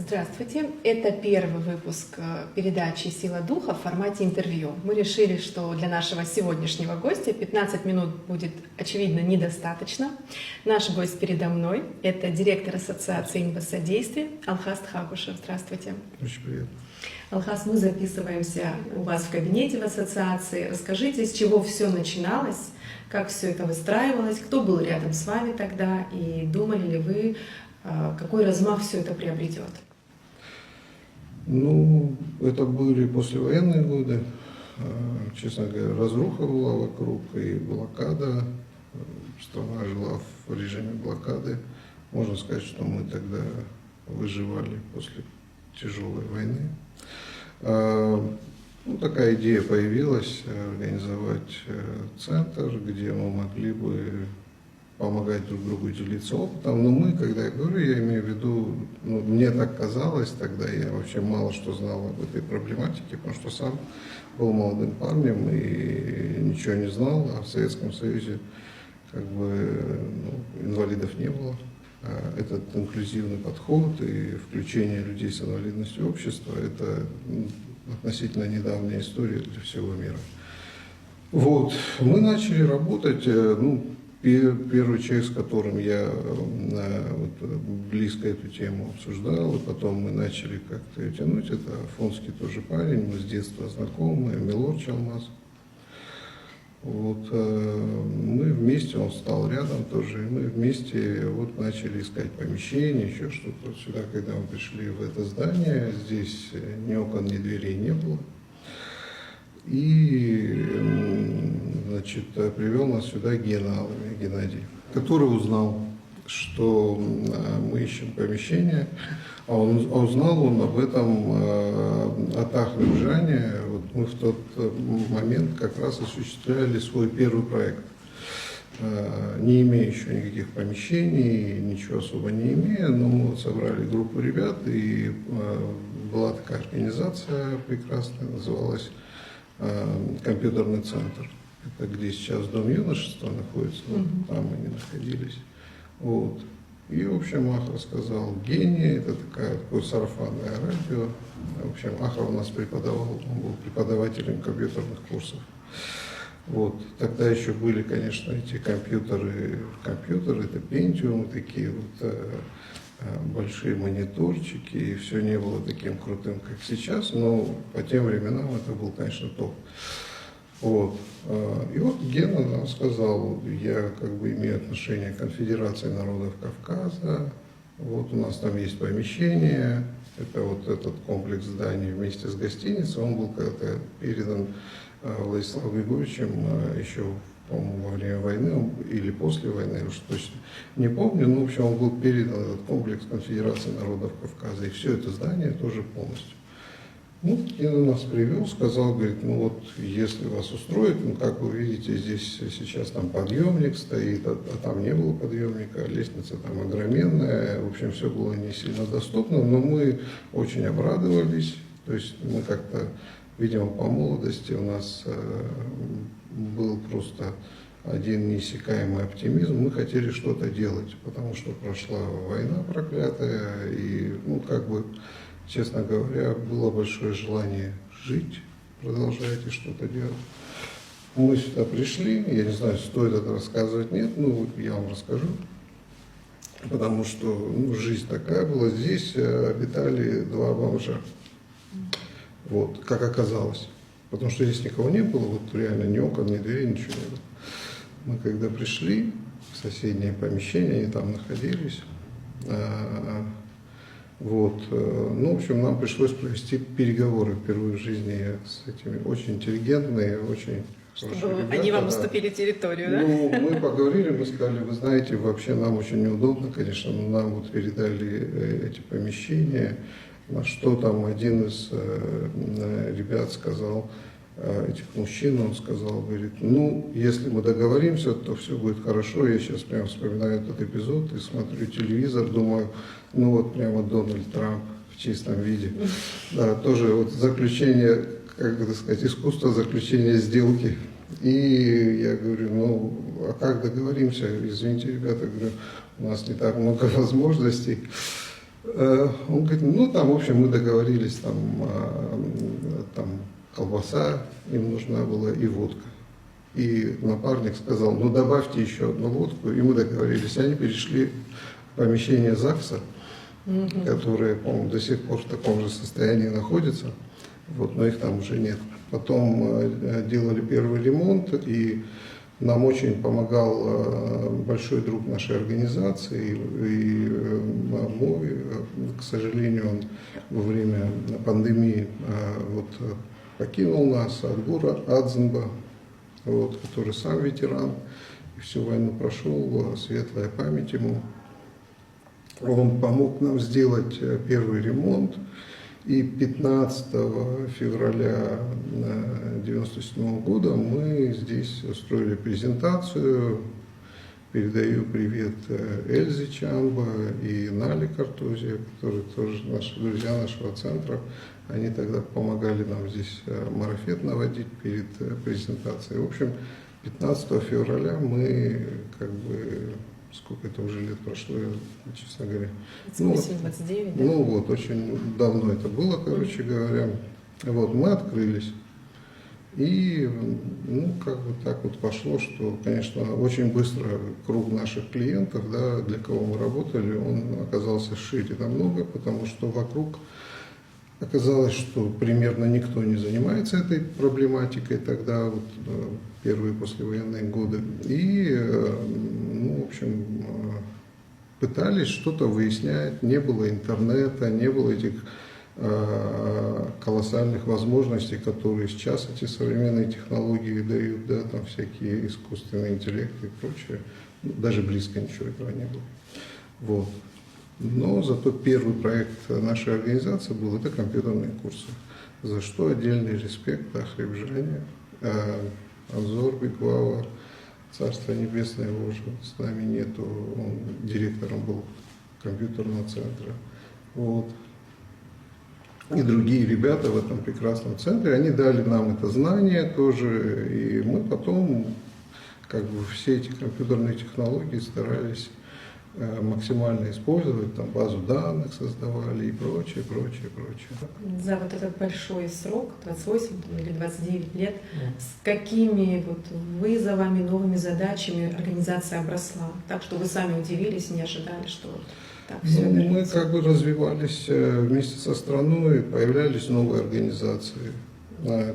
Здравствуйте. Это первый выпуск передачи «Сила духа» в формате интервью. Мы решили, что для нашего сегодняшнего гостя 15 минут будет, очевидно, недостаточно. Наш гость передо мной — это директор Ассоциации инвестсодействия Алхас Тхакушев. Здравствуйте. Очень приятно. Алхас, мы записываемся у вас в кабинете в ассоциации. Расскажите, с чего все начиналось, как все это выстраивалось, кто был рядом с вами тогда и думали ли вы, какой размах все это приобретет? Ну, это были послевоенные годы. Честно говоря, разруха была вокруг и блокада. Страна жила в режиме блокады. Можно сказать, что мы тогда выживали после тяжелой войны. Ну, такая идея появилась организовать центр, где мы могли бы помогать друг другу, делиться опытом. Но мы, когда я говорю, я имею в виду, ну, мне так казалось тогда, я вообще мало что знал об этой проблематике, потому что сам был молодым парнем и ничего не знал, а в Советском Союзе как бы инвалидов не было. Этот инклюзивный подход и включение людей с инвалидностью в общество – это относительно недавняя история для всего мира. Вот, мы начали работать, первый человек, с которым я близко эту тему обсуждал, и потом мы начали как-то ее тянуть, это афонский тоже парень, мы с детства знакомы, Милор Чалмаз. Вот, мы вместе, он стал рядом тоже, и мы вместе вот начали искать помещение, еще что-то. Вот сюда, когда мы пришли в это здание, здесь ни окон, ни дверей не было. И, значит, привел нас сюда Геннадий, который узнал, что мы ищем помещение, а узнал он об этом от Ахмеджане. Вот мы в тот момент как раз осуществляли свой первый проект, не имея еще никаких помещений, ничего особо не имея, но мы вот собрали группу ребят, и была такая организация прекрасная, называлась компьютерный центр. Это где сейчас Дом юношества находится, там они находились. Вот. И, в общем, Ах рассказал гений, это такое сарафанное радио. В общем, Ах у нас преподавал, он был преподавателем компьютерных курсов. Вот. Тогда еще были, конечно, эти компьютеры, это Pentium, такие вот большие мониторчики, и все не было таким крутым, как сейчас, но по тем временам это был, конечно, топ. Вот. И вот Гена нам сказал, я как бы имею отношение к Конфедерации народов Кавказа, вот у нас там есть помещение, это вот этот комплекс зданий вместе с гостиницей, он был когда-то передан Владиславом Григорьевичем еще, по-моему, во время войны или после войны, я уж точно не помню, но в общем он был передан, этот комплекс Конфедерации народов Кавказа, и все это здание тоже полностью. Ну, Гена нас привел, сказал, говорит, ну вот, если вас устроит, ну, как вы видите, здесь сейчас там подъемник стоит, а там не было подъемника, лестница там огроменная, в общем, все было не сильно доступно, но мы очень обрадовались, то есть мы как-то, видимо, по молодости у нас был просто один неиссякаемый оптимизм, мы хотели что-то делать, потому что прошла война проклятая, и, ну, как бы, честно говоря, было большое желание жить, продолжать и что-то делать. Мы сюда пришли, я не знаю, стоит это рассказывать, нет, ну, я вам расскажу, потому что жизнь такая была, здесь обитали два бомжа, вот, как оказалось, потому что здесь никого не было, вот реально ни окон, ни дверей, ничего не было. Мы когда пришли в соседнее помещение, они там находились, вот, ну, в общем, нам пришлось провести переговоры впервые в жизни с этими очень интеллигентные, очень хорошие ребята. Они вам уступили территорию, да? Ну, мы поговорили, мы сказали, вы знаете, вообще нам очень неудобно, конечно, но нам вот передали эти помещения, на что там один из ребят сказал, этих мужчин, он сказал, говорит, ну, если мы договоримся, то все будет хорошо. Я сейчас прямо вспоминаю этот эпизод и смотрю телевизор, думаю, ну вот прямо Дональд Трамп в чистом виде. Да, тоже вот заключение, как это сказать, искусство заключения сделки. И я говорю, ну, а как договоримся? Извините, ребята, говорю, у нас не так много возможностей. Он говорит, ну там, в общем, мы договорились, там колбаса им нужна была и водка. И напарник сказал, ну добавьте еще одну водку, и мы договорились. Они перешли в помещение ЗАГСа, которое, по-моему, до сих пор в таком же состоянии находится, вот, но их там уже нет. Потом делали первый ремонт, и нам очень помогал большой друг нашей организации, и мой, к сожалению, он во время пандемии вот, покинул нас, Адгур Адзенба, вот, который сам ветеран, и всю войну прошел, светлая память ему. Он помог нам сделать первый ремонт, и 15 февраля 1997 года мы здесь устроили презентацию. Передаю привет Эльзе Чамба и Нале Картузе, которые тоже наши друзья нашего центра. Они тогда помогали нам здесь марафет наводить перед презентацией. В общем, 15 февраля мы как бы... Сколько это уже лет прошло, честно говоря. 28-29, да? Ну вот, очень давно это было, короче говоря. Вот, мы открылись. И, ну, как бы так вот пошло, что, конечно, очень быстро круг наших клиентов, да, для кого мы работали, он оказался шире намного, потому что вокруг оказалось, что примерно никто не занимается этой проблематикой тогда, вот, первые послевоенные годы. И, ну, в общем, пытались что-то выяснять, не было интернета, не было этих колоссальных возможностей, которые сейчас эти современные технологии дают, да, там всякие искусственные интеллекты и прочее. Даже близко ничего этого не было. Вот. Но зато первый проект нашей организации был это компьютерные курсы, за что отдельный респект Ахрибжане, Анзор Беквава, Царство Небесное, его уже с нами нету, он директором был компьютерного центра. Вот. И другие ребята в этом прекрасном центре, они дали нам это знание тоже, и мы потом как бы все эти компьютерные технологии старались максимально использовать, там базу данных создавали и прочее, прочее, прочее. За вот этот большой срок, 28 или 29 лет, с какими вот вызовами, новыми задачами организация обросла? Так что вы сами удивились, не ожидали, что вот так все мы как бы развивались вместе со страной, появлялись новые организации.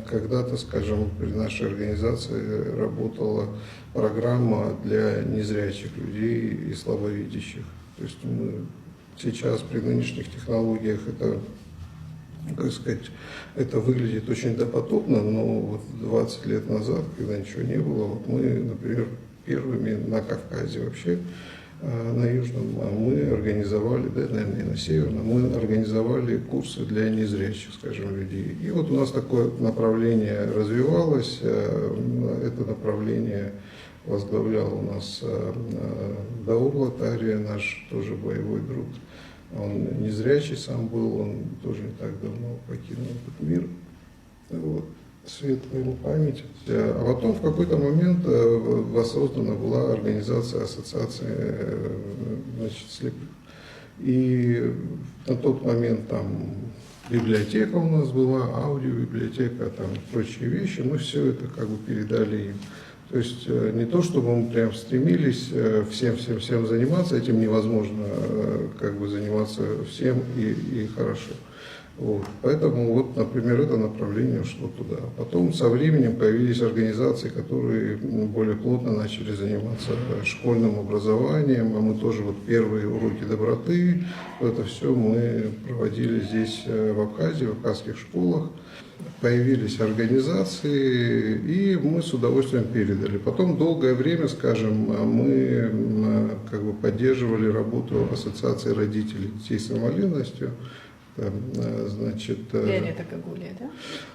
Когда-то, скажем, при нашей организации работала программа для незрячих людей и слабовидящих. То есть мы сейчас при нынешних технологиях это, как сказать, это выглядит очень допотопно, но вот 20 лет назад, когда ничего не было, вот мы, например, первыми на Кавказе вообще, на Южном, мы организовали, да, наверное, и на Северном, мы организовали курсы для незрячих, скажем, людей. И вот у нас такое направление развивалось, это направление возглавлял у нас Даур Латария, наш тоже боевой друг. Он незрячий сам был, он тоже не так давно покинул этот мир. Вот. Светлая ему память. А потом в какой-то момент воссоздана была организация ассоциации, значит, слепых. И на тот момент там библиотека у нас была, аудиобиблиотека, там прочие вещи, мы все это как бы передали им. То есть не то, чтобы мы прям стремились всем заниматься, этим невозможно как бы заниматься всем и хорошо. Вот. Поэтому, вот, например, это направление ушло туда. Потом со временем появились организации, которые более плотно начали заниматься школьным образованием, а мы тоже вот первые уроки доброты, это все мы проводили здесь в Абхазии, в абхазских школах. Появились организации, и мы с удовольствием передали. Потом долгое время, скажем, мы как бы поддерживали работу Ассоциации родителей детей с инвалидностью. Там, значит, Леонида Гагулия, да?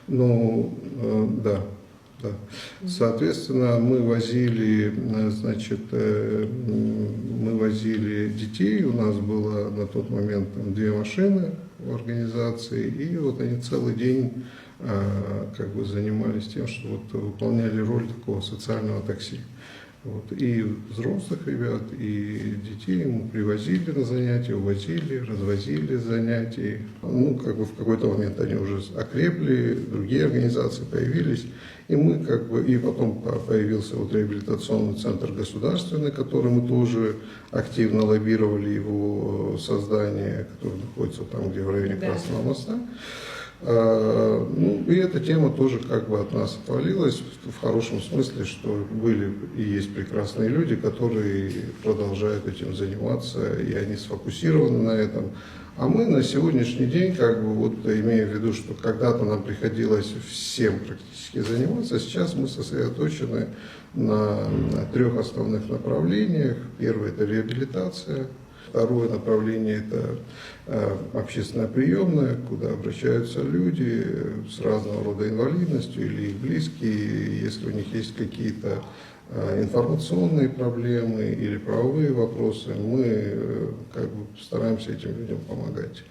Ну, да, да. Соответственно, мы возили, значит, мы возили детей, у нас было на тот момент там 2 машины в организации, и вот они целый день как бы занимались тем, что вот выполняли роль такого социального такси. Вот. И взрослых ребят, и детей мы привозили на занятия, увозили, развозили с занятий. Ну, как бы в какой-то момент они уже окрепли, другие организации появились. И мы как бы, и потом появился вот реабилитационный центр государственный, который мы тоже активно лоббировали его создание, который находится там, где в районе Красного моста. Ну, и эта тема тоже как бы от нас отвалилась в хорошем смысле, что были и есть прекрасные люди, которые продолжают этим заниматься, и они сфокусированы на этом. А мы на сегодняшний день, как бы вот имея в виду, что когда-то нам приходилось всем практически заниматься, сейчас мы сосредоточены на 3 основных направлениях. Первое – это реабилитация. Второе направление – это общественная приемная, куда обращаются люди с разного рода инвалидностью или их близкие, если у них есть какие-то информационные проблемы или правовые вопросы, мы как бы стараемся этим людям помогать.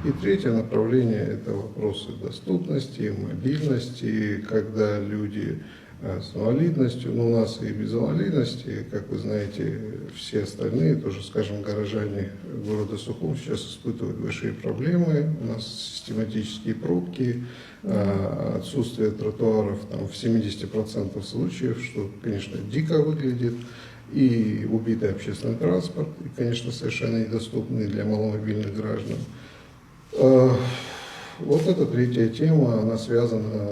И третье направление – это вопросы доступности, мобильности, когда люди с инвалидностью, но у нас и без инвалидности, как вы знаете, все остальные, тоже, скажем, горожане города Сухум сейчас испытывают большие проблемы, у нас систематические пробки, отсутствие тротуаров там, в 70% случаев, что, конечно, дико выглядит, и убитый общественный транспорт, и, конечно, совершенно недоступный для маломобильных граждан. Вот эта третья тема, она связана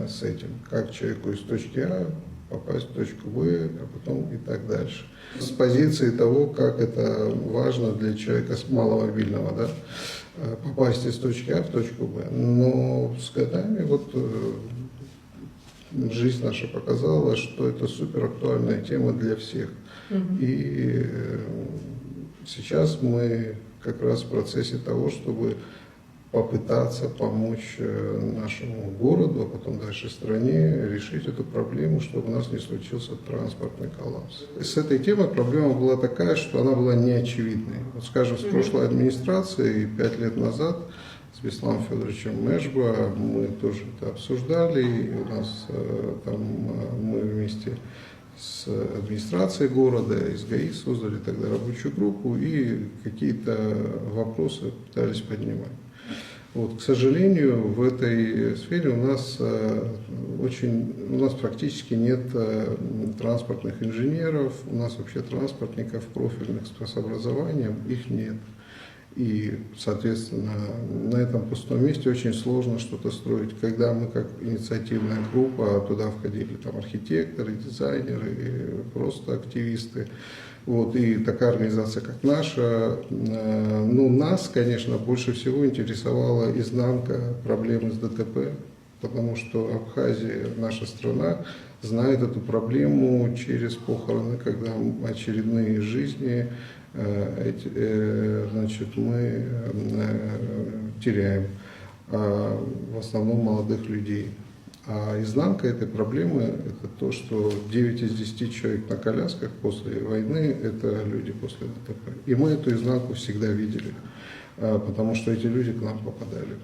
с этим, как человеку из точки А попасть в точку Б, а потом и так дальше. С позиции того, как это важно для человека маломобильного, да, попасть из точки А в точку Б. Но с годами вот жизнь наша показала, что это супер актуальная тема для всех. И сейчас мы как раз в процессе того, чтобы попытаться помочь нашему городу, а потом дальше стране решить эту проблему, чтобы у нас не случился транспортный коллапс. С этой темой проблема была такая, что она была неочевидной. Вот, скажем, с прошлой администрацией 5 лет назад с Бесланом Федоровичем Межба мы тоже это обсуждали, и у нас там мы вместе с администрацией города, с ГАИ создали тогда рабочую группу и какие-то вопросы пытались поднимать. Вот, к сожалению, в этой сфере у нас практически нет транспортных инженеров, у нас вообще транспортников профильных с образованием, их нет. И, соответственно, на этом пустом месте очень сложно что-то строить. Когда мы как инициативная группа, туда входили там архитекторы, дизайнеры, просто активисты, вот, и такая организация, как наша, ну, нас, конечно, больше всего интересовала изнанка проблемы с ДТП, потому что Абхазия, наша страна, знает эту проблему через похороны, когда очередные жизни, значит, мы теряем, в основном молодых людей. А изнанка этой проблемы – это то, что 9 из 10 человек на колясках после войны – это люди после ДТП. И мы эту изнанку всегда видели, потому что эти люди к нам попадали.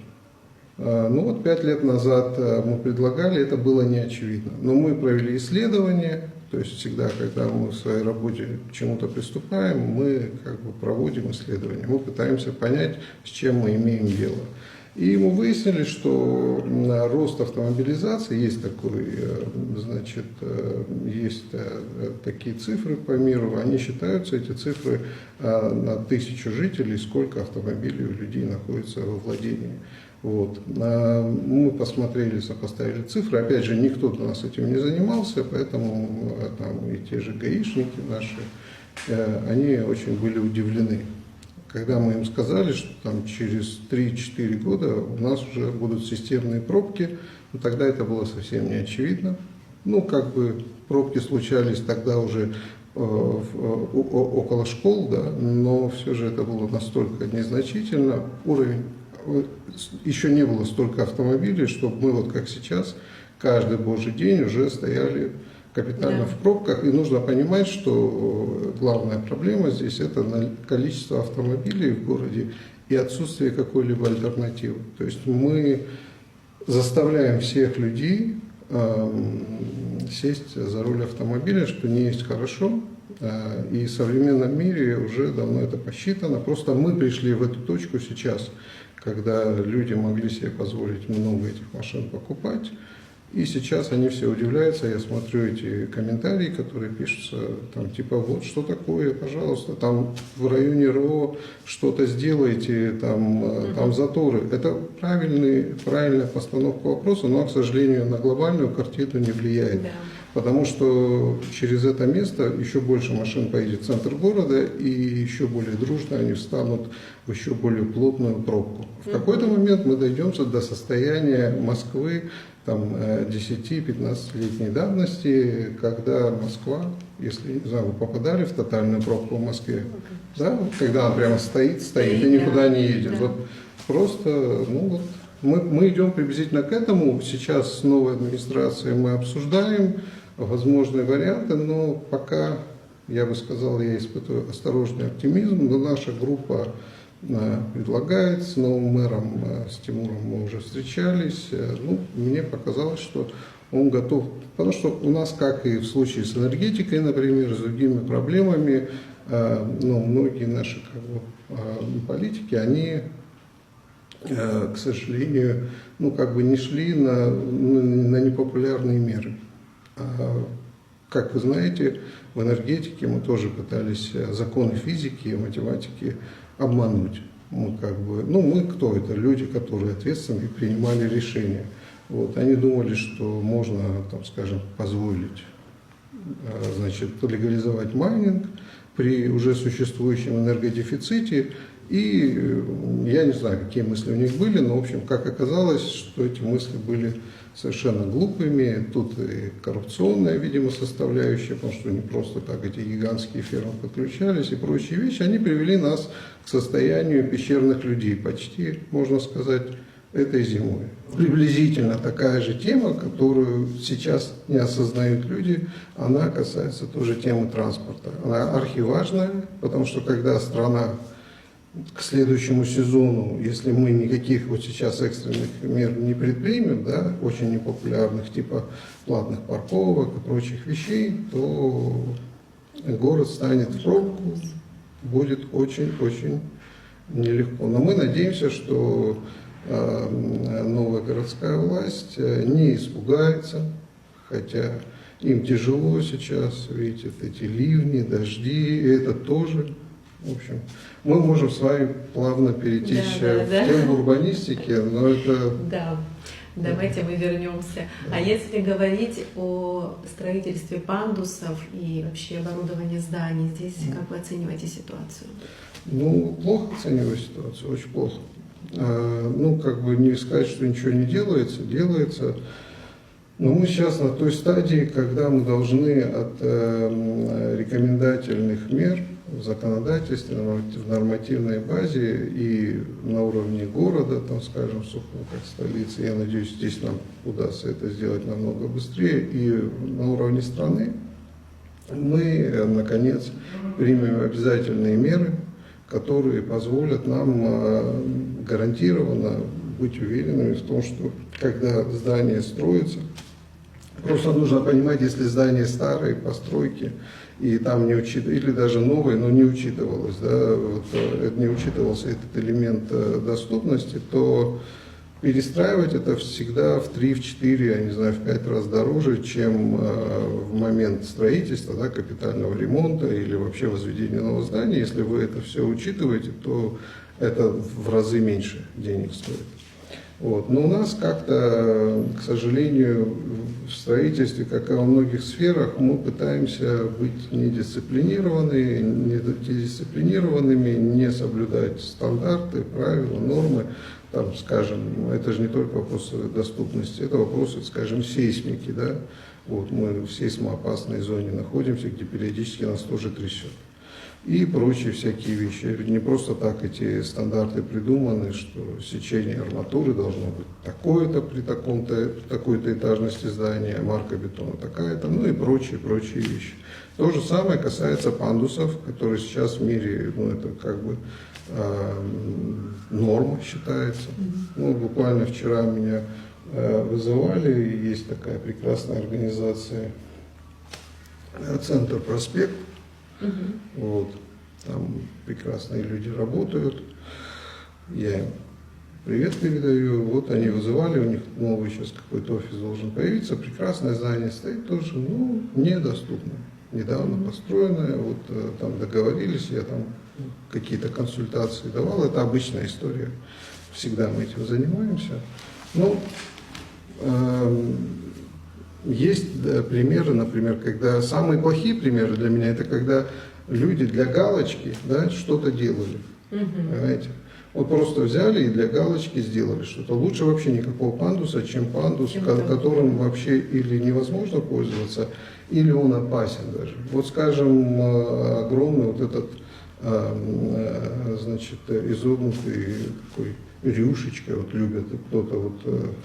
Ну вот 5 лет назад мы предлагали, это было неочевидно. Но мы провели исследование, то есть всегда, когда мы в своей работе к чему-то приступаем, мы как бы проводим исследование, мы пытаемся понять, с чем мы имеем дело. И мы выяснили, что рост автомобилизации, есть такой, значит, есть такие цифры по миру, они считаются, эти цифры на 1000 жителей, сколько автомобилей у людей находится во владении. Вот. Мы посмотрели, сопоставили цифры, опять же, никто у нас этим не занимался, поэтому там и те же гаишники наши, они очень были удивлены. Когда мы им сказали, что там через 3-4 года у нас уже будут системные пробки, ну, тогда это было совсем не очевидно. Ну, как бы пробки случались тогда уже около школ, да, но все же это было настолько незначительно. Уровень, еще не было столько автомобилей, чтобы мы вот как сейчас каждый божий день уже стояли капитально в пробках, и нужно понимать, что главная проблема здесь – это количество автомобилей в городе и отсутствие какой-либо альтернативы. То есть мы заставляем всех людей сесть за руль автомобиля, что не есть хорошо. И в современном мире уже давно это посчитано. Просто мы пришли в эту точку сейчас, когда люди могли себе позволить много этих машин покупать. И сейчас они все удивляются, я смотрю эти комментарии, которые пишутся, там типа вот что такое, пожалуйста, там в районе РО что-то сделайте, там заторы. Это правильная постановка вопроса, но, к сожалению, на глобальную картину не влияет. Да. Потому что через это место еще больше машин поедет в центр города, и еще более дружно они встанут в еще более плотную пробку. В какой-то момент мы дойдем до состояния Москвы 10-15-летней давности, когда Москва, если не знаю, вы попадали в тотальную пробку в Москве, да, когда она прямо стоит и никуда не едет. Да. Вот просто, мы идем приблизительно к этому. Сейчас с новой администрацией мы обсуждаем возможные варианты, но пока, я бы сказал, я испытываю осторожный оптимизм, но наша группа предлагает с новым мэром, с Тимуром мы уже встречались. Мне показалось, что он готов, потому что у нас, как и в случае с энергетикой, например, с другими проблемами, многие наши политики, они, к сожалению, не шли на непопулярные меры. Как вы знаете, в энергетике мы тоже пытались законы физики и математики обмануть. Мы кто это? Люди, которые ответственны и принимали решения. Они думали, что можно, позволить, легализовать майнинг при уже существующем энергодефиците. И я не знаю, какие мысли у них были, но, в общем, как оказалось, что эти мысли были совершенно глупыми. Тут и коррупционная, видимо, составляющая, потому что не просто так эти гигантские фермы подключались и прочие вещи. Они привели нас к состоянию пещерных людей почти, можно сказать, этой зимой. Приблизительно такая же тема, которую сейчас не осознают люди, она касается тоже темы транспорта. Она архиважная, потому что когда страна к следующему сезону, если мы никаких сейчас экстренных мер не предпримем, очень непопулярных, типа платных парковок и прочих вещей, то город станет в пробку, будет очень-очень нелегко. Но мы надеемся, что новая городская власть не испугается, хотя им тяжело сейчас, видите, эти ливни, дожди, и это тоже. В общем, мы можем с вами плавно перейти в тему урбанистики, но это... Да, давайте мы вернемся. А если говорить о строительстве пандусов и вообще оборудовании зданий, здесь как вы оцениваете ситуацию? Плохо оцениваю ситуацию, очень плохо. Не сказать, что ничего не делается, делается. Но мы сейчас на той стадии, когда мы должны от рекомендательных мер в законодательстве, в нормативной базе и на уровне города, Сухум, как столицы, я надеюсь, здесь нам удастся это сделать намного быстрее, и на уровне страны мы, наконец, примем обязательные меры, которые позволят нам гарантированно быть уверенными в том, что когда здание строится, просто нужно понимать, если здание старой постройки, и там не учитывалось, или даже новое, но не учитывалось, не учитывался этот элемент доступности, то перестраивать это всегда в 3, в 4, я не знаю, в 5 раз дороже, чем в момент строительства, капитального ремонта или вообще возведения нового здания. Если вы это все учитываете, то это в разы меньше денег стоит. Но у нас как-то, к сожалению, в строительстве, как и во многих сферах, мы пытаемся быть недисциплинированными, не соблюдать стандарты, правила, нормы. Это же не только вопросы доступности, это вопросы, сейсмики. Мы в сейсмоопасной зоне находимся, где периодически нас тоже трясет. И прочие всякие вещи. Не просто так эти стандарты придуманы, что сечение арматуры должно быть такое-то при такой-то этажности здания, марка бетона такая-то, и прочие вещи. То же самое касается пандусов, которые сейчас в мире, это норма считается. Буквально вчера меня вызывали, есть такая прекрасная организация «Центр Проспект». Вот. Там прекрасные люди работают. Я им привет передаю. Вот они вызывали, у них новый сейчас какой-то офис должен появиться. Прекрасное здание стоит тоже, ну, недоступно. Недавно построенное, вот там договорились, я там какие-то консультации давал. Это обычная история. Всегда мы этим занимаемся. Ну, есть примеры, например, когда самые плохие примеры для меня, это когда люди для галочки, да, что-то делали. Понимаете? Вот просто взяли и для галочки сделали что-то. Лучше вообще никакого пандуса, чем пандус, которым вообще или невозможно пользоваться, или он опасен даже. Вот, скажем, огромный вот этот, значит, изогнутый такой рюшечкой, вот любят кто-то вот,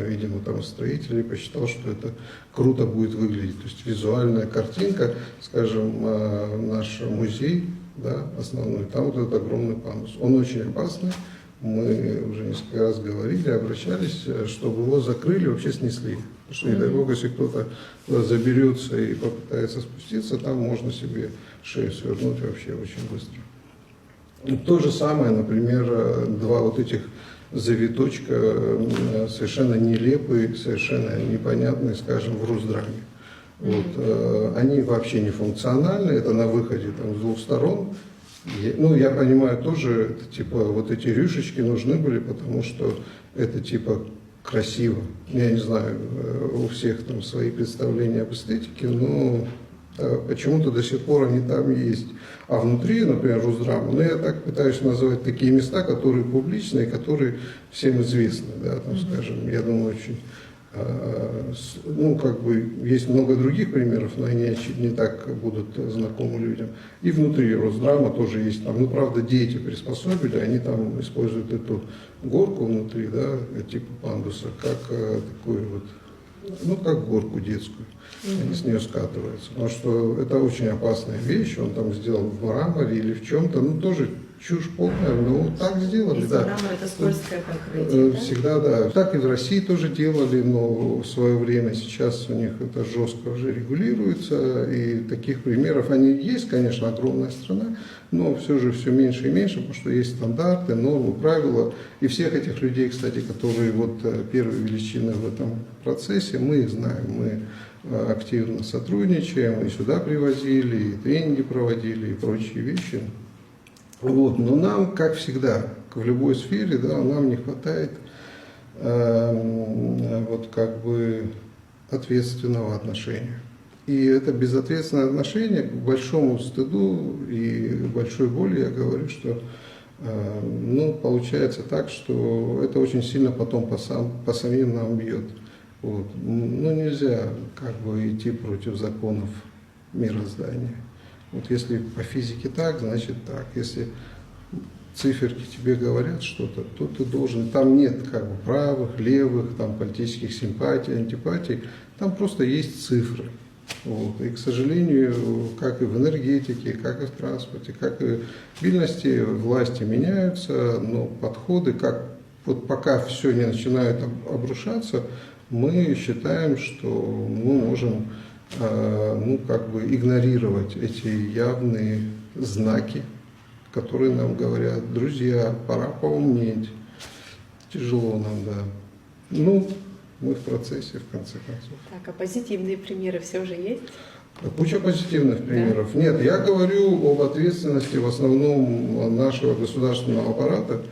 видимо, там строители посчитал, что это круто будет выглядеть. То есть визуальная картинка, скажем, наш музей, да, основной, там вот этот огромный пандус. Он очень опасный. Мы уже несколько раз говорили, обращались, чтобы его закрыли, вообще снесли. Потому что, не дай бог, если кто-то туда заберется и попытается спуститься, там можно себе шею свернуть вообще очень быстро. И то же самое, например, два вот этих завиточка совершенно нелепые, совершенно непонятные, скажем, в Русдраме. Вот, они вообще не функциональны, это на выходе там, с двух сторон. Ну, я понимаю, тоже это, типа вот эти рюшечки нужны были, потому что это типа красиво. Я не знаю, у всех там свои представления об эстетике, но почему-то до сих пор они там есть. А внутри, например, Русдрама, ну я так пытаюсь называть такие места, которые публичные, которые всем известны, да, там, скажем, я думаю, очень, ну, как бы, есть много других примеров, но они не так будут знакомы людям. И внутри Росдрама тоже есть там, ну, правда, дети приспособили, они там используют эту горку внутри, да, типа пандуса, как такую вот, ну, как горку детскую. Они с нее скатываются. Потому что это очень опасная вещь, он там сделан в мраморе или в чем-то, ну, тоже чушь полная, но вот так сделали, Из да. мрамора это скользкое покрытие, да? Всегда, да. Так и в России тоже делали, но в свое время сейчас у них это жестко уже регулируется, и таких примеров, они есть, конечно, огромная страна, но все же все меньше и меньше, потому что есть стандарты, нормы, правила, и всех этих людей, кстати, которые вот первые величины в этом процессе, мы их знаем, мы активно сотрудничаем, и сюда привозили, и тренинги проводили, и прочие вещи. Вот. Но нам, как всегда, в любой сфере, да, нам не хватает вот как бы ответственного отношения. И это безответственное отношение, к большому стыду и большой боли, я говорю, что ну, получается так, что это очень сильно потом по самим нам бьет. Вот. Ну, нельзя как бы идти против законов мироздания. Вот если по физике так, значит так. Если циферки тебе говорят что-то, то ты должен. Там нет как бы правых, левых, там политических симпатий, антипатий. Там просто есть цифры. Вот. И, к сожалению, как и в энергетике, как и в транспорте, как и в мобильности, власти меняются, но подходы, как вот пока все не начинает обрушаться, мы считаем, что мы можем ну, как бы игнорировать эти явные знаки, которые нам говорят: друзья, пора поумнеть. Тяжело нам, да. Ну, мы в процессе, в конце концов. Так, а позитивные примеры все же есть? Куча позитивных примеров. Да. Нет, я говорю об ответственности в основном нашего государственного аппарата.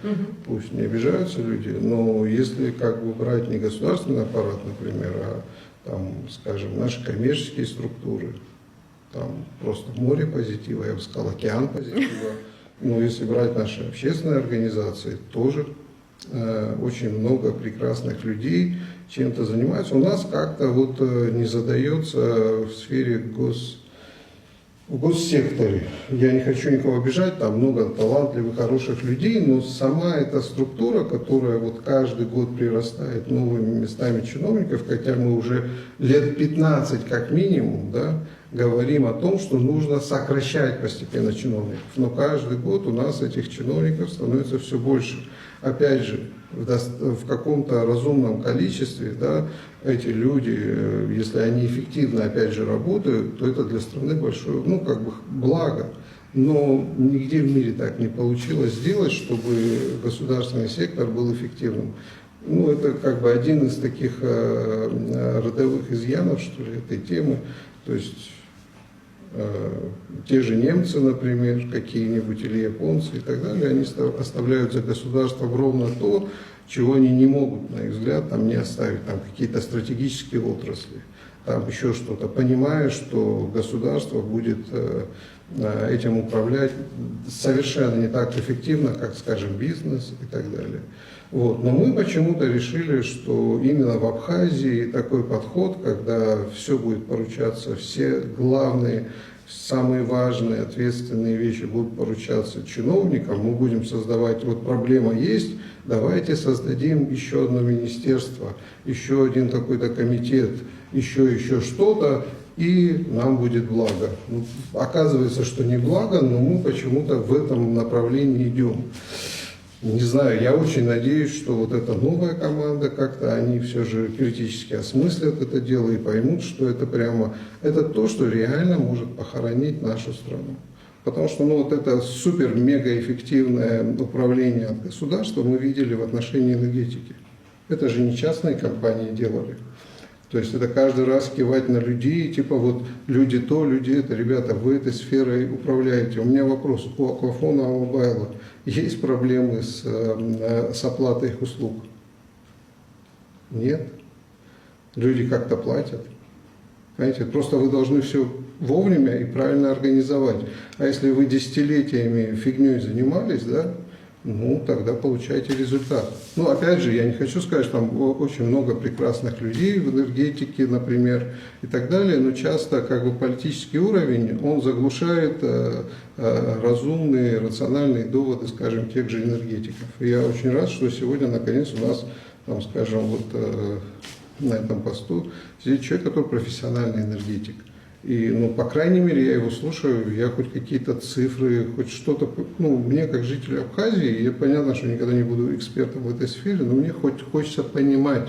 Пусть не обижаются люди, но если как бы брать не государственный аппарат, например, а там, скажем, наши коммерческие структуры, там просто море позитива, я бы сказал, океан позитива. Но если брать наши общественные организации, тоже очень много прекрасных людей чем-то занимаются. У нас как-то вот не задается в сфере в госсекторе. Я не хочу никого обижать, там много талантливых, хороших людей, но сама эта структура, которая вот каждый год прирастает новыми местами чиновников, хотя мы уже лет 15 как минимум, да, говорим о том, что нужно сокращать постепенно чиновников. Но каждый год у нас этих чиновников становится все больше. Опять же, в каком-то разумном количестве, да, эти люди, если они эффективно, опять же, работают, то это для страны большое, ну, как бы благо. Но нигде в мире так не получилось сделать, чтобы государственный сектор был эффективным. Ну, это как бы один из таких родовых изъянов, что ли, этой темы. То есть те же немцы, например, какие-нибудь, или японцы и так далее, они оставляют за государством ровно то, чего они не могут, на их взгляд, там не оставить, там какие-то стратегические отрасли, там еще что-то, понимая, что государство будет этим управлять совершенно не так эффективно, как, скажем, бизнес и так далее. Вот. Но мы почему-то решили, что именно в Абхазии такой подход, когда все будет поручаться, все главные, самые важные, ответственные вещи будут поручаться чиновникам, мы будем создавать, вот проблема есть, давайте создадим еще одно министерство, еще один какой-то комитет, еще что-то, и нам будет благо. Ну, оказывается, что не благо, но мы почему-то в этом направлении идем. Не знаю, я очень надеюсь, что вот эта новая команда, как-то они все же критически осмыслят это дело и поймут, что это прямо, это то, что реально может похоронить нашу страну. Потому что ну, вот это супер-мега-эффективное управление от государства мы видели в отношении энергетики. Это же не частные компании делали. То есть это каждый раз кивать на людей, типа вот люди то, люди это, ребята, вы этой сферой управляете. У меня вопрос, у Аквафона Мобайла есть проблемы с оплатой их услуг? Нет. Люди как-то платят. Понимаете, просто вы должны все вовремя и правильно организовать. А если вы десятилетиями фигней занимались, да, ну, тогда получаете результат. Ну, опять же, я не хочу сказать, что там очень много прекрасных людей в энергетике, например, и так далее, но часто как бы политический уровень, он заглушает разумные, рациональные доводы, скажем, тех же энергетиков. И я очень рад, что сегодня, наконец, у нас, там, скажем, вот на этом посту сидит человек, который профессиональный энергетик. И, ну, по крайней мере, я его слушаю, я хоть какие-то цифры, хоть что-то, ну, мне как жителю Абхазии, я понятно, что никогда не буду экспертом в этой сфере, но мне хоть хочется понимать,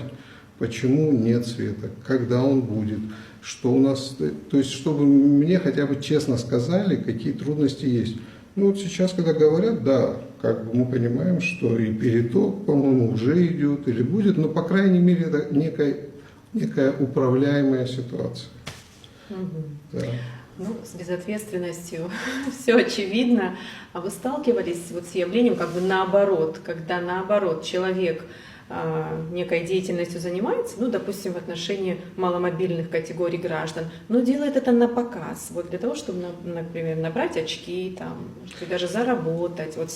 почему нет света, когда он будет, что у нас, то есть, чтобы мне хотя бы честно сказали, какие трудности есть. Ну, вот сейчас, когда говорят, да, как бы мы понимаем, что и переток, по-моему, уже идет или будет, но, по крайней мере, это некая управляемая ситуация. Да. Ну, с безответственностью все очевидно. А вы сталкивались вот с явлением как бы наоборот, когда наоборот человек некой деятельностью занимается, ну, допустим, в отношении маломобильных категорий граждан, но делает это на показ, вот для того, чтобы, например, набрать очки, там, может быть, даже заработать. Вот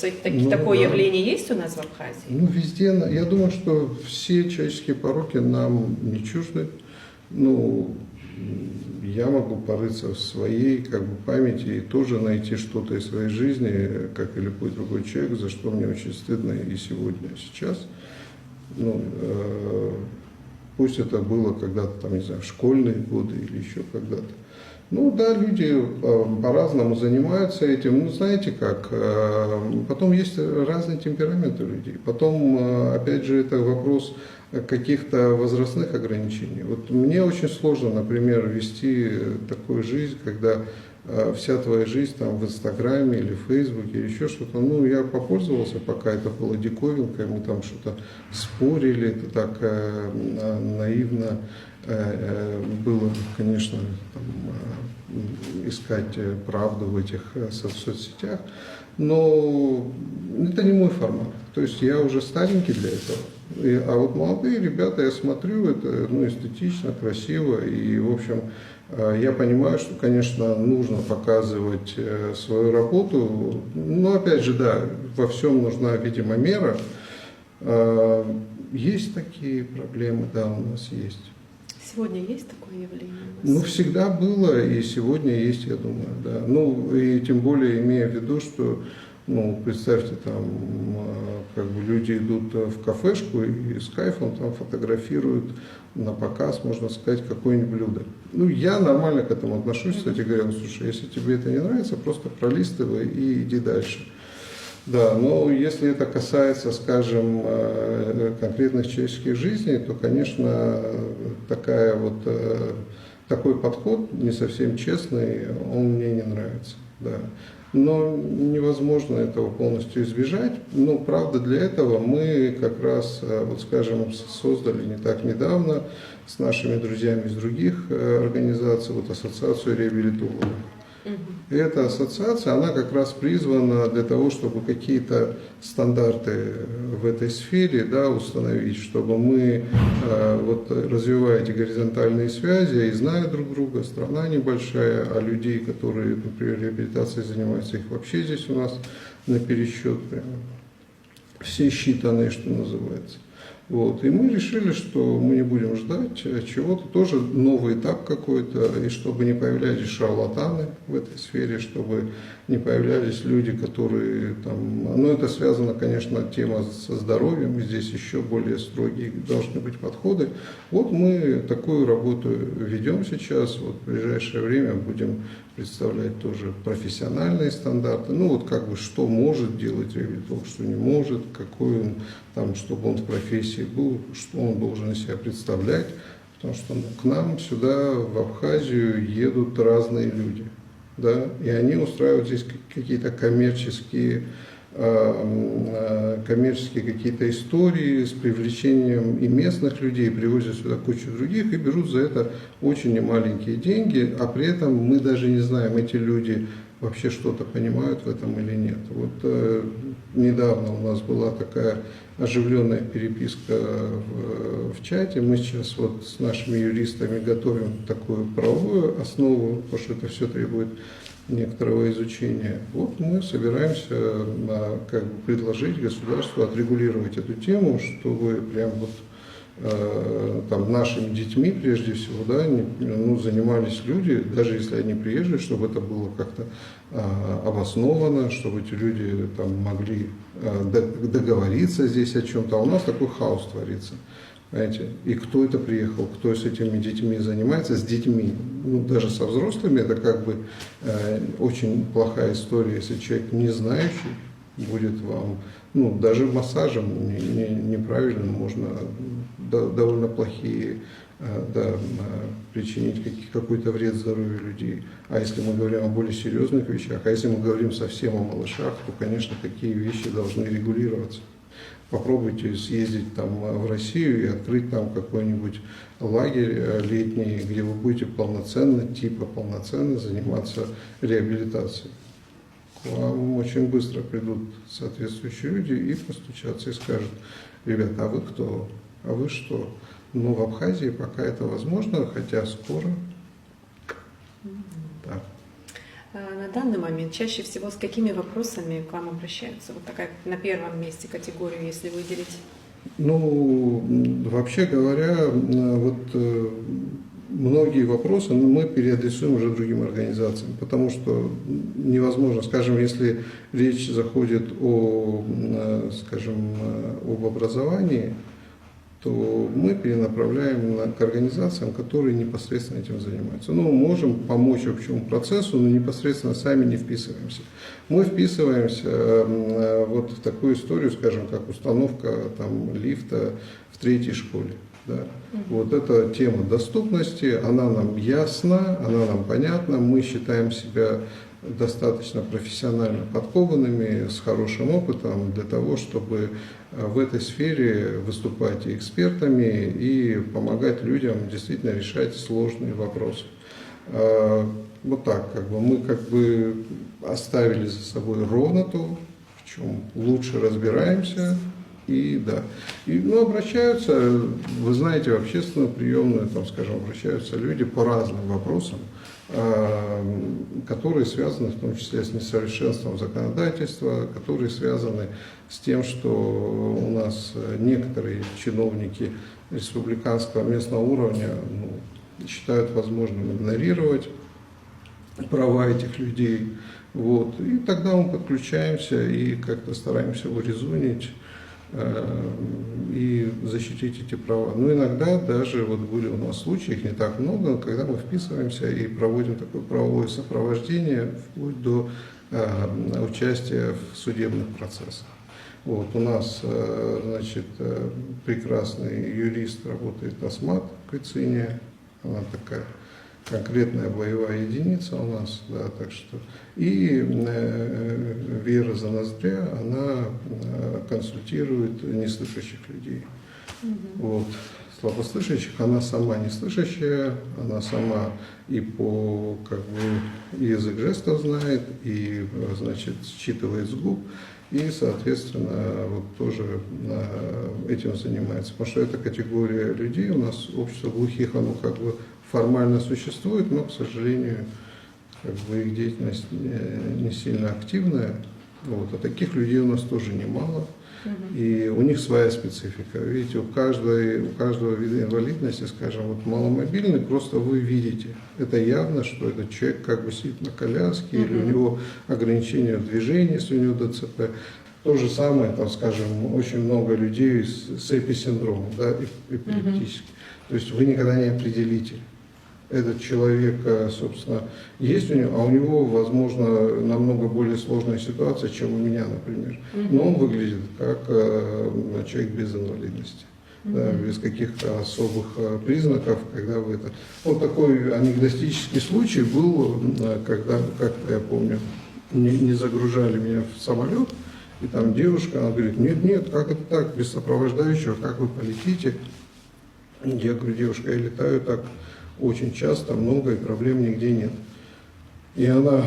такое явление есть у нас в Абхазии? Ну, везде, я думаю, что все человеческие пороки нам не чужды. Ну, я могу порыться в своей как бы памяти и тоже найти что-то из своей жизни, как и любой другой человек, за что мне очень стыдно и сегодня, и сейчас. Ну, пусть это было когда-то, там, не знаю, в школьные годы или еще когда-то. Ну да, люди по-разному занимаются этим. Ну, знаете как, потом есть разные темпераменты людей. Потом, опять же, это вопрос каких-то возрастных ограничений. Вот мне очень сложно, например, вести такую жизнь, когда вся твоя жизнь там в Инстаграме или в Фейсбуке или еще что-то. Ну, я попользовался, пока это было диковинкой, мы там что-то спорили, это так наивно было, конечно, там, искать правду в этих соцсетях, но это не мой формат. То есть я уже старенький для этого. А вот молодые ребята, я смотрю, это ну, эстетично, красиво, и, в общем, я понимаю, что, конечно, нужно показывать свою работу, но, опять же, да, во всем нужна, видимо, мера. Есть такие проблемы, да, у нас есть. Сегодня есть такое явление у вас? Ну, всегда было, и сегодня есть, я думаю, да. Ну, и тем более, имея в виду, что, ну, представьте, там, как бы люди идут в кафешку и с кайфом там фотографируют на показ, можно сказать, какое-нибудь блюдо. Ну, я нормально к этому отношусь, кстати говоря, ну, слушай, если тебе это не нравится, просто пролистывай и иди дальше. Да, но если это касается, скажем, конкретных человеческих жизней, то, конечно, такой подход не совсем честный, он мне не нравится. Да. Но невозможно этого полностью избежать. Но, правда, для этого мы как раз, вот скажем, создали не так недавно с нашими друзьями из других организаций вот ассоциацию реабилитологов. И эта ассоциация, она как раз призвана для того, чтобы какие-то стандарты в этой сфере, да, установить, чтобы мы, развивая эти горизонтальные связи и зная друг друга, страна небольшая, а людей, которые, например, реабилитацией занимаются, их вообще здесь у нас напересчет прямо. Все считанные, что называется. Вот. И мы решили, что мы не будем ждать чего-то, тоже новый этап какой-то, и чтобы не появлялись шарлатаны в этой сфере, чтобы не появлялись люди, которые там... это связано, конечно, тема со здоровьем, и здесь еще более строгие должны быть подходы. Вот мы такую работу ведем сейчас, вот в ближайшее время будем представлять тоже профессиональные стандарты, что может делать реабилитолог, что не может, какой он, там, чтобы он в профессии был, что он должен из себя представлять, потому что к нам сюда, в Абхазию, едут разные люди, да, и они устраивают здесь какие-то коммерческие какие-то истории с привлечением и местных людей, привозят сюда кучу других и берут за это очень немаленькие деньги, а при этом мы даже не знаем, эти люди вообще что-то понимают в этом или нет. Вот недавно у нас была такая оживленная переписка в чате, мы сейчас вот с нашими юристами готовим такую правовую основу, потому что это все требует некоторого изучения. Вот мы собираемся предложить государству отрегулировать эту тему, чтобы прям нашими детьми прежде всего, да, занимались люди, даже если они приезжие, чтобы это было как-то обосновано, чтобы эти люди там могли договориться здесь о чем-то. А у нас такой хаос творится. Понимаете? И кто это приехал, кто с этими детьми занимается, с детьми, даже со взрослыми, это очень плохая история, если человек не знающий будет вам, даже массажем неправильным можно довольно плохие, причинить какой-то вред здоровью людей. А если мы говорим о более серьезных вещах, а если мы говорим совсем о малышах, то, конечно, такие вещи должны регулироваться. Попробуйте съездить там в Россию и открыть там какой-нибудь лагерь летний, где вы будете полноценно заниматься реабилитацией. К вам очень быстро придут соответствующие люди и постучатся и скажут: ребята, а вы кто? А вы что? В Абхазии пока это возможно, хотя скоро. Да. На данный момент чаще всего с какими вопросами к вам обращаются? Вот такая на первом месте категорию, если выделить. Вообще говоря, многие вопросы мы переадресуем уже другим организациям, потому что невозможно, скажем, если речь заходит об образовании, то мы перенаправляем к организациям, которые непосредственно этим занимаются. Мы можем помочь общему процессу, но непосредственно сами не вписываемся. Мы вписываемся в такую историю, скажем, как установка лифта в 3-й школе. Да. Вот эта тема доступности, она нам ясна, она нам понятна, мы считаем себя достаточно профессионально подкованными, с хорошим опытом для того, чтобы в этой сфере выступать и экспертами и помогать людям действительно решать сложные вопросы. Вот так, мы оставили за собой ровно то, в чем лучше разбираемся. И обращаются, вы знаете, в общественную приемную, обращаются люди по разным вопросам, которые связаны в том числе с несовершенством законодательства, которые связаны с тем, что у нас некоторые чиновники республиканского местного уровня считают возможным игнорировать права этих людей. И тогда мы подключаемся и как-то стараемся урезонить и защитить эти права. Иногда даже были у нас случаи, их не так много, когда мы вписываемся и проводим такое правовое сопровождение вплоть до участия в судебных процессах. Вот, у нас, значит, прекрасный юрист работает Асмат Кайциния, она такая конкретная боевая единица у нас, да, так что. И Вера Заноздря, она консультирует неслышащих людей. Вот. Слабослышащих, она сама не слышащая, она сама и по, как бы, язык жестов знает, и, значит, считывает с губ, и, соответственно, вот тоже этим занимается. Потому что эта категория людей, у нас общество глухих, оно как бы формально существует, но, к сожалению, как бы их деятельность не сильно активная. Вот. А таких людей у нас тоже немало. И у них своя специфика. Видите, у каждого вида инвалидности, скажем, вот маломобильный, просто вы видите. Это явно, что этот человек как бы сидит на коляске, или у него ограничения в движении, если у него ДЦП. То же самое, там, скажем, очень много людей с эписиндромом, да, эпилептическим. То есть вы никогда не определите. Этот человек, собственно, есть у него, а у него, возможно, намного более сложная ситуация, чем у меня, например. Но он выглядит как человек без инвалидности, да, без каких-то особых признаков, когда вы это... Вот такой анекдотический случай был, когда, как-то я помню, не загружали меня в самолет, и там девушка, она говорит, нет, как это так, без сопровождающего, как вы полетите? Я говорю, девушка, я летаю так очень часто, много, и проблем нигде нет. И она,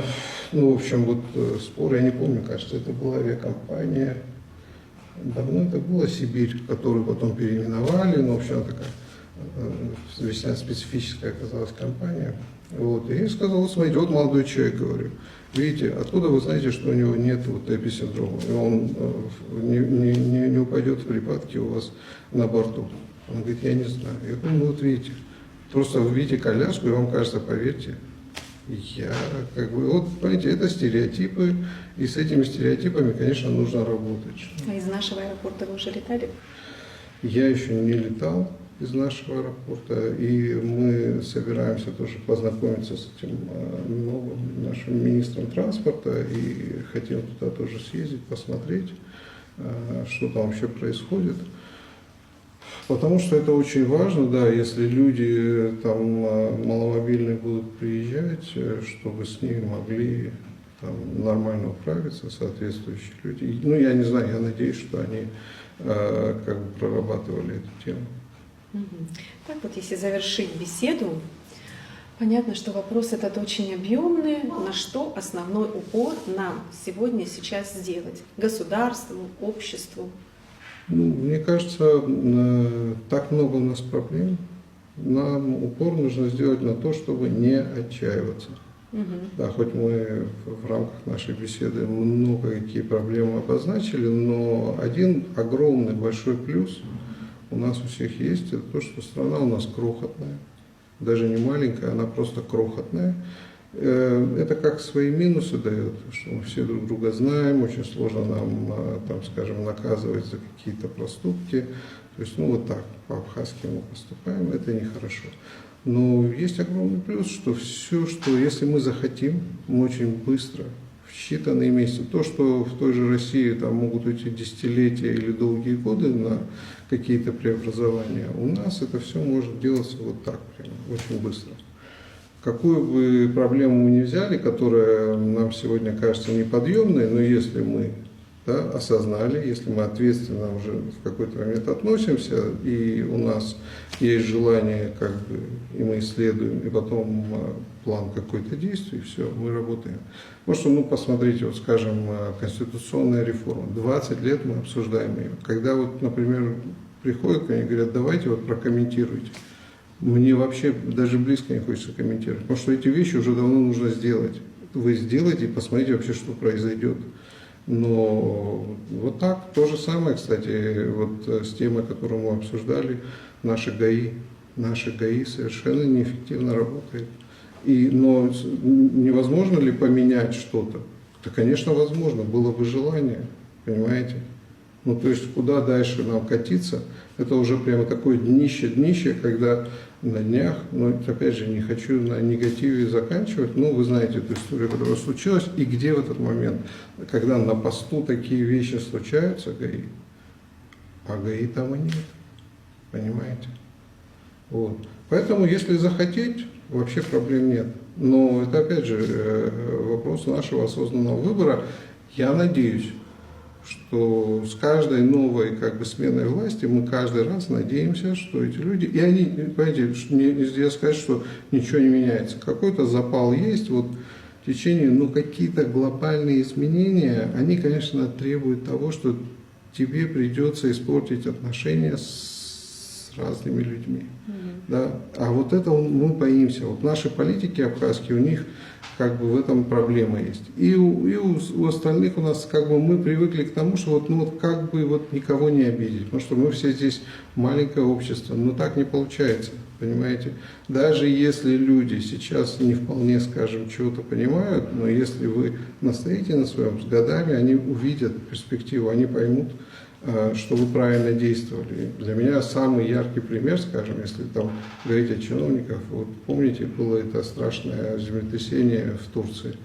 ну, в общем, вот спор, я не помню, кажется, это была авиакомпания, давно это было, Сибирь, которую потом переименовали, но, в общем, такая весьма специфическая оказалась компания. Вот. И я сказал, смотрите, вот молодой человек, говорю, видите, откуда вы знаете, что у него нет вот эписиндрома, и он не упадет в припадки у вас на борту? Он говорит, я не знаю. Я говорю, ну вот видите, просто вы видите коляску, и вам кажется, поверьте, я как бы, вот, понимаете, это стереотипы, и с этими стереотипами, конечно, нужно работать. А из нашего аэропорта вы уже летали? Я еще не летал из нашего аэропорта, и мы собираемся тоже познакомиться с этим новым нашим министром транспорта, и хотим туда тоже съездить, посмотреть, что там вообще происходит. Потому что это очень важно, да, если люди там маломобильные будут приезжать, чтобы с ними могли там нормально управиться соответствующие люди. Ну, я не знаю, я надеюсь, что они как бы прорабатывали эту тему. Так вот, если завершить беседу, понятно, что вопрос этот очень объемный, на что основной упор нам сегодня, сейчас сделать? Государству, обществу? Ну, мне кажется, так много у нас проблем. Нам упор нужно сделать на то, чтобы не отчаиваться. Да, хоть мы в рамках нашей беседы много какие проблемы обозначили, но один огромный большой плюс у нас у всех есть, это то, что страна у нас крохотная. Даже не маленькая, она просто крохотная. Это как свои минусы дает, что мы все друг друга знаем, очень сложно нам, там, скажем, наказывать за какие-то проступки. То есть, ну вот так, по-абхазски мы поступаем, это нехорошо. Но есть огромный плюс, что все, что если мы захотим, мы очень быстро, в считанные месяцы, то, что в той же России там могут уйти десятилетия или долгие годы на какие-то преобразования, у нас это все может делаться вот так, прямо, очень быстро. Какую бы проблему мы ни взяли, которая нам сегодня кажется неподъемной, но если мы, да, осознали, если мы ответственно уже в какой-то момент относимся, и у нас есть желание, как бы, и мы исследуем, и потом план какой-то действий, все, мы работаем. Потому что, ну, посмотрите, вот, скажем, конституционная реформа, 20 лет мы обсуждаем ее. Когда вот, например, приходят ко мне и говорят, давайте вот прокомментируйте. Мне вообще даже близко не хочется комментировать, потому что эти вещи уже давно нужно сделать. Вы сделайте и посмотрите вообще, что произойдет. Но вот так, то же самое, кстати, вот с темой, которую мы обсуждали, наши ГАИ совершенно неэффективно работают. Но невозможно ли поменять что-то? Да, конечно, возможно, было бы желание, понимаете? Ну, то есть, куда дальше нам катиться, это уже прямо такое днище, когда на днях, ну, опять же, не хочу на негативе заканчивать, но вы знаете эту историю, которая случилась, и где в этот момент, когда на посту такие вещи случаются, ГАИ, а ГАИ там и нет, понимаете? Вот. Поэтому, если захотеть, вообще проблем нет. Но это, опять же, вопрос нашего осознанного выбора. Я надеюсь, что с каждой новой сменой власти мы каждый раз надеемся, что эти люди, и они, понимаете, нельзя сказать, что ничего не меняется. Какой-то запал есть, вот в течение, какие-то глобальные изменения, они, конечно, требуют того, что тебе придется испортить отношения с разными людьми. Да? А вот это мы боимся. Вот наши политики абхазские, у них в этом проблема есть. И у остальных у нас мы привыкли к тому, что никого не обидеть. Потому что мы все здесь маленькое общество. Но так не получается, понимаете. Даже если люди сейчас не вполне, чего-то понимают, но если вы настоите на своем, с годами они увидят перспективу, они поймут, что вы правильно действовали. Для меня самый яркий пример, если там говорить о чиновниках, вот помните, было это страшное землетрясение в Турции,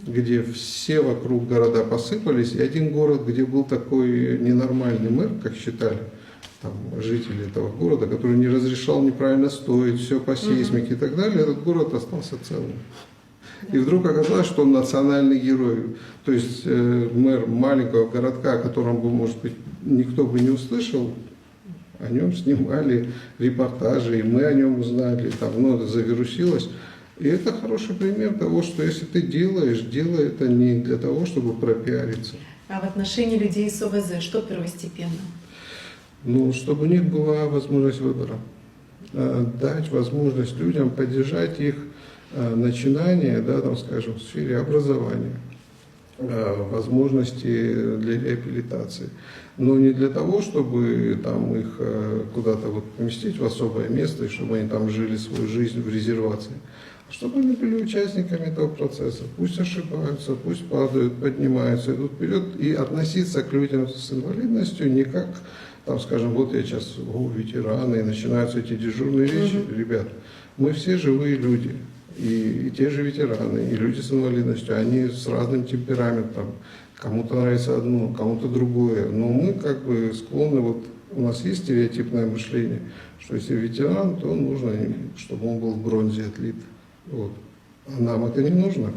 где все вокруг города посыпались, и один город, где был такой ненормальный мэр, как считали, там, жители этого города, который не разрешал неправильно строить, все по сейсмике и так далее, этот город остался целым. И вдруг оказалось, что он национальный герой. То есть мэр маленького городка, о котором бы, может быть, никто бы не услышал, о нем снимали репортажи, и мы о нем узнали, это завирусилось. И это хороший пример того, что если ты делай это не для того, чтобы пропиариться. А в отношении людей с ОВЗ что первостепенно? Чтобы у них была возможность выбора. Дать возможность людям поддержать их начинания, в сфере образования, возможности для реабилитации. Но не для того, чтобы их куда-то поместить в особое место, и чтобы они там жили свою жизнь в резервации, а чтобы они были участниками этого процесса. Пусть ошибаются, пусть падают, поднимаются, идут вперед, и относиться к людям с инвалидностью не как, я сейчас ветераны, и начинаются эти дежурные речи. Ребят, мы все живые люди. И те же ветераны, и люди с инвалидностью, они с разным темпераментом. Кому-то нравится одно, кому-то другое. Но мы склонны, у нас есть стереотипное мышление, что если ветеран, то нужно, чтобы он был в бронзе отлит. Вот. А нам это не нужно.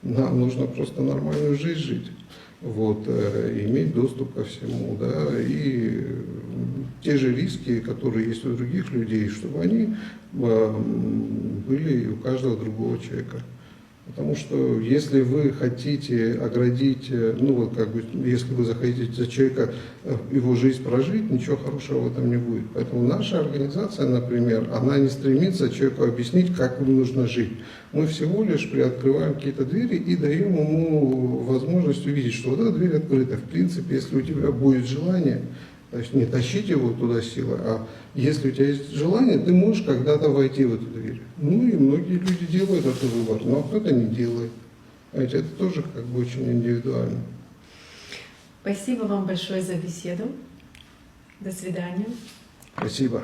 Нам нужно просто нормальную жизнь жить. Иметь доступ ко всему, и те же риски, которые есть у других людей, чтобы они были у каждого другого человека. Потому что если вы хотите оградить, если вы захотите за человека его жизнь прожить, ничего хорошего в этом не будет. Поэтому наша организация, например, она не стремится человеку объяснить, как ему нужно жить. Мы всего лишь приоткрываем какие-то двери и даем ему возможность увидеть, что эта дверь открыта. В принципе, если у тебя будет желание, то есть не тащить его туда силой, а если у тебя есть желание, ты можешь когда-то войти в эту дверь. И многие люди делают этот выбор, но кто-то не делает. Это тоже очень индивидуально. Спасибо вам большое за беседу. До свидания. Спасибо.